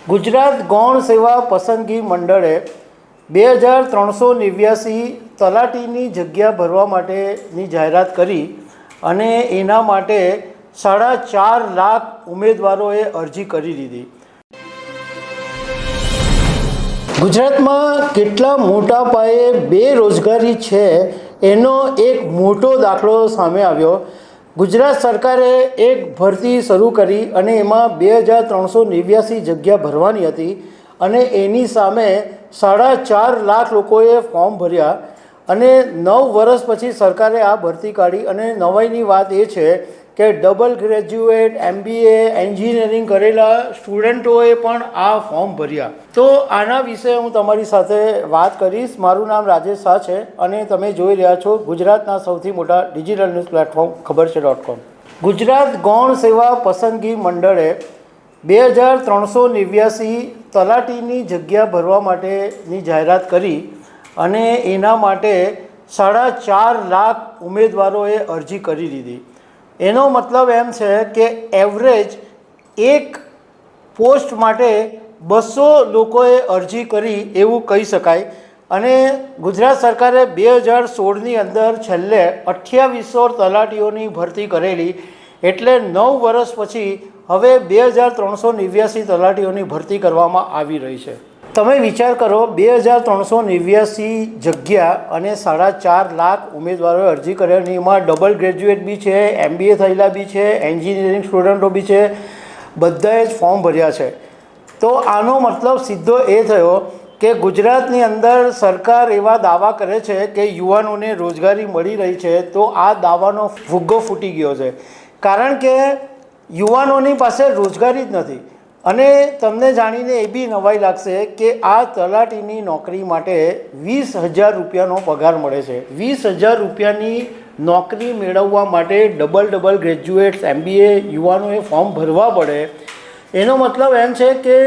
ગુજરાત ગૌણ સેવા પસંદગી મંડળે 2389 તલાટીની જગ્યા ભરવા માટેની જાહેરાત કરી અને એના માટે 4.5 લાખ ઉમેદવારોએ અરજી કરી દીધી. ગુજરાતમાં કેટલા મોટા પાયે બેરોજગારી છે એનો એક મોટો દાખલો સામે આવ્યો. ગુજરાત સરકારે એક ભરતી શરૂ કરી અને એમાં 2389 જગ્યા ભરવાની હતી અને એની સામે 4.5 લાખ લોકોએ ફોર્મ ભર્યા અને 9 વર્ષ પછી સરકારે આ ભરતી કાઢી. અને નવાઈની વાત એ છે કે ડબલ ગ્રેજ્યુએટ, MBA, એન્જિનિયરિંગ કરેલા સ્ટુડન્ટોએ પણ આ ફોર્મ ભર્યા. તો આના વિશે હું તમારી સાથે વાત કરીશ. મારું નામ રાજેશ શાહ છે અને તમે જોઈ રહ્યા છો ગુજરાતના સૌથી મોટા ડિજિટલ ન્યૂઝ પ્લેટફોર્મ ખબરછે.com. ગુજરાત ગૌણ સેવા પસંદગી મંડળે 2389 તલાટીની જગ્યા ભરવા માટેની જાહેરાત કરી અને એના માટે 4.5 લાખ ઉમેદવારોએ અરજી કરી દીધી. એનો મતલબ એમ છે કે એવરેજ એક પોસ્ટ માટે 200 લોકોએ અરજી કરી એવું કહી શકાય. અને ગુજરાત સરકારે 2016ની અંદર છેલ્લે 2800 તલાટીઓની ભરતી કરેલી, એટલે 9 વર્ષ પછી હવે 2389 તલાટીઓની ભરતી કરવામાં આવી રહી છે. તમે વિચાર કરો, 2389 જગ્યા અને 4.5 લાખ ઉમેદવારોએ અરજી કરી. એમાં ડબલ ગ્રેજ્યુએટ બી છે, MBA થયેલા બી છે, એન્જિનિયરિંગ સ્ટુડન્ટો બી છે, બધાએ જ ફોર્મ ભર્યા છે. તો આનો મતલબ સીધો એ થયો કે ગુજરાતની અંદર સરકાર એવા દાવા કરે છે કે યુવાનોને રોજગારી મળી રહી છે, તો આ દાવાનો ફુગ્ગો ફૂટી ગયો છે. કારણ કે યુવાનોની પાસે રોજગારી જ નથી. અને તમને જાણીને એ બી નવાઈ લાગશે કે આ તલાટીની નોકરી માટે 20,000 રૂપિયાનો પગાર મળે છે. 20,000 રૂપિયાની નોકરી મેળવવા માટે ડબલ ગ્રેજ્યુએટ્સ, MBA યુવાનોએ ફોર્મ ભરવા પડે. એનો મતલબ એમ છે કે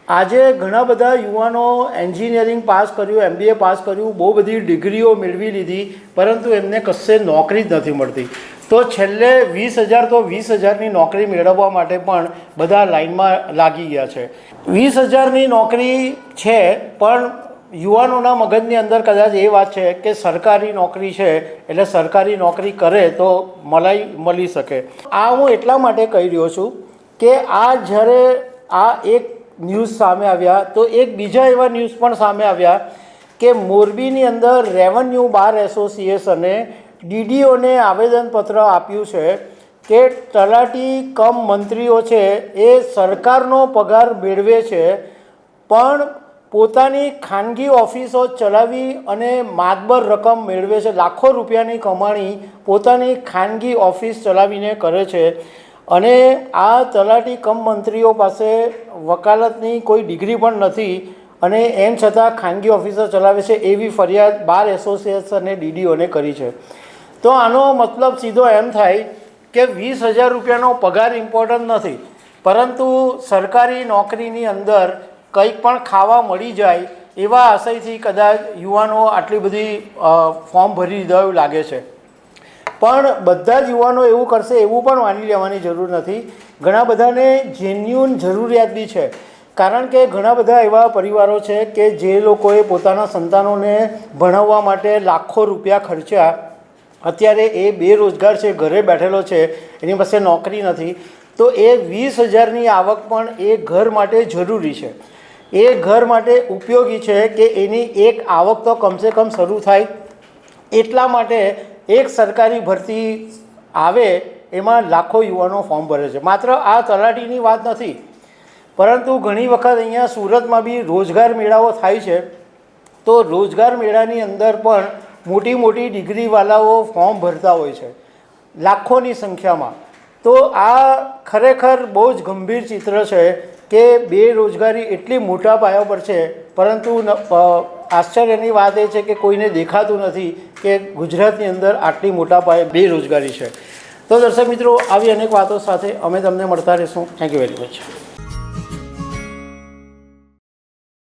આજે ઘણા બધા યુવાનો એન્જિનિયરિંગ પાસ કર્યું, MBA પાસ કર્યું, બહુ બધી ડિગ્રીઓ મેળવી લીધી, પરંતુ એમને કશે નોકરી જ નથી મળતી. તો છેલ્લે 20,000 તો 20,000ની નોકરી મેળવવા માટે પણ બધા લાઇનમાં લાગી ગયા છે. 20,000ની નોકરી છે, પણ યુવાનોના મગજની અંદર કદાચ એ વાત છે કે સરકારી નોકરી છે એટલે સરકારી નોકરી કરે તો મળી શકે. આ હું એટલા માટે કહી રહ્યો છું કે આ જ્યારે આ એક ન્યૂઝ સામે આવ્યા તો એક બીજા એવા ન્યૂઝ પણ સામે આવ્યા કે મોરબીની અંદર રેવન્યુ બાર એસોસિએશને DDOને આવેદનપત્ર આપ્યું છે કે તલાટી કમ મંત્રીઓ છે એ સરકારનો પગાર મેળવે છે, પણ પોતાની ખાનગી ઓફિસો ચલાવી અને માતબર રકમ મેળવે છે. લાખો રૂપિયાની કમાણી પોતાની ખાનગી ઓફિસ ચલાવીને કરે છે. અને આ તલાટી કમ મંત્રીઓ પાસે વકાલતની કોઈ ડિગ્રી પણ નથી અને એમ છતાં ખાનગી ઓફિસો ચલાવે છે, એવી ફરિયાદ બાર એસોસિએશને DDOને કરી છે. તો આનો મતલબ સીધો એમ થાય કે 20,000 રૂપિયાનો પગાર ઇમ્પોર્ટન્ટ નથી, પરંતુ સરકારી નોકરીની અંદર કંઈક પણ ખાવા મળી જાય એવા આશયથી કદાચ યુવાનો આટલી બધી ફોર્મ ભરી દીધા એવું લાગે છે. પણ બધા જ યુવાનો એવું કરશે એવું પણ માની લેવાની જરૂર નથી. ઘણા બધાને જેન્યુઅન જરૂરિયાત બી છે. કારણ કે ઘણા બધા એવા પરિવારો છે કે જે લોકોએ પોતાના સંતાનોને ભણાવવા માટે લાખો રૂપિયા ખર્ચ્યા, અત્યારે એ બેરોજગાર છે, ઘરે બેઠેલો છે, એની પાસે નોકરી નથી. તો એ 20,000ની આવક પણ એ ઘર માટે જરૂરી છે, એ ઘર માટે ઉપયોગી છે કે એની એક આવક તો કમસે કમ શરૂ થાય. એટલા માટે એક સરકારી ભરતી આવે એમાં લાખો યુવાનો ફોર્મ ભરે છે. માત્ર આ તલાટીની વાત નથી, પરંતુ ઘણી વખત અહીંયા સુરતમાં બી રોજગાર મેળાઓ થાય છે. તો રોજગાર મેળાની અંદર પણ મોટી મોટી ડિગ્રીવાળાઓ ફોર્મ ભરતા હોય છે લાખોની સંખ્યામાં. તો આ ખરેખર બહુ જ ગંભીર ચિત્ર છે કે બેરોજગારી એટલી મોટા પાયા પર છે, પરંતુ આશ્ચર્યની વાત એ છે કે કોઈને દેખાતું નથી કે ગુજરાતની અંદર આટલી મોટા પાયે બેરોજગારી છે. તો દર્શક મિત્રો, આવી અનેક વાતો સાથે અમે તમને મળતા રહીશું. Thank you very much.